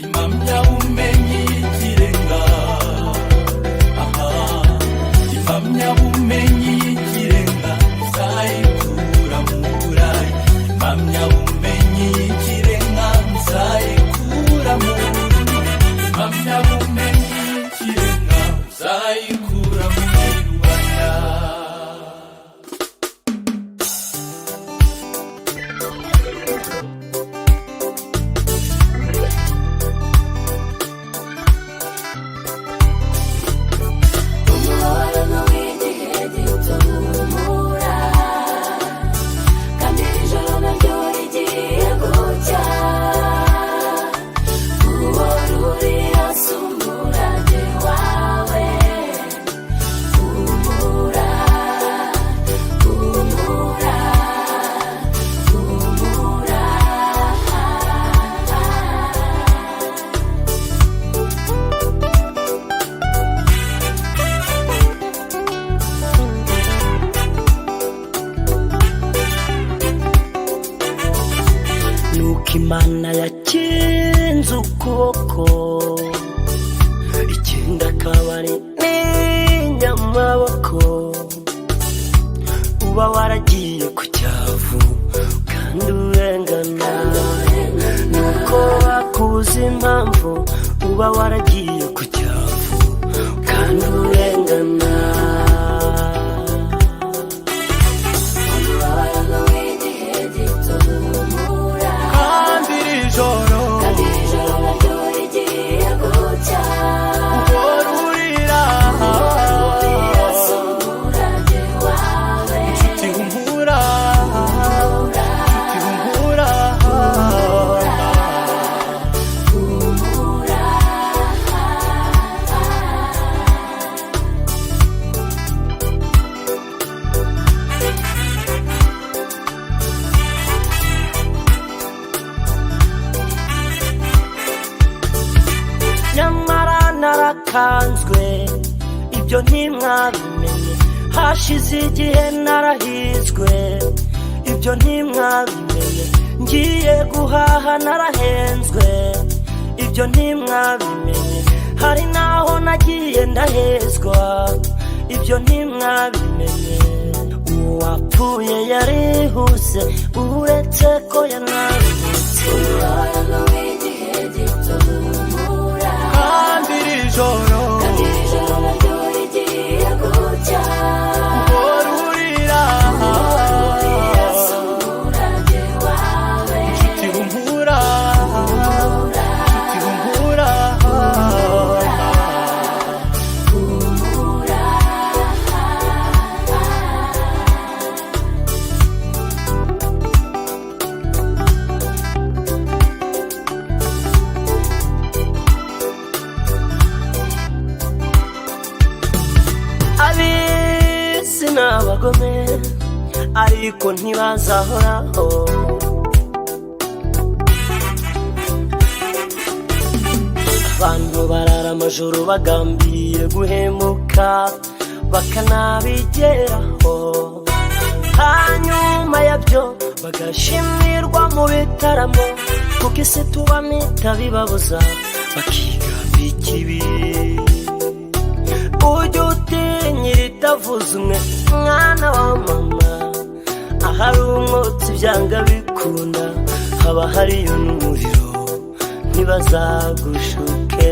impamyabumenyi y'ikirenga, impamyabumenyi y'ikirenga nzayikura mu burayi, impamyabumenyi y'ikirenga nzayikura mu bururu, impamyabumenyi y'ikirenga nzayikura mu Rwanda. Imana yakinze ukuboko, ikindi akaba ari n'inyamaboko. Uba waragiye ku cyavu kandi urengana, nuko wakuze impamvu uba waragiye ku cyavu kandi urengana. Nyamara narakanzwe, ibyo ntimwabimenye. Hashize igihe narahizwe, ibyo ntimwabimenye. Ngiye guhaha narahenzwe, ibyo ntimwabimenye. Hari naho nagiye ndahezwa, ibyo ntimwabimenye. Uwo wapfuye yarihuse, uretse ko yanabitse. Kandi iri joro naryo rigiye gucya, uhorurira umurage wawe. Nshuti humura, nshuti humura, humura. Abisi n'abagome ariko ntibazahoraho, abantu barara amajoro bagambiriye guhemuka bakanabigeraho, hanyuma yabyo bagashimirwa mu bitaramo, kuko isi tubamo itabibabuza bakigamba ikibi. Ujya utinyira itavuze umwe, mwana wa mama, ahari umwotsi byanga bikunda haba hariyo n'umuriro, ntibazagushuke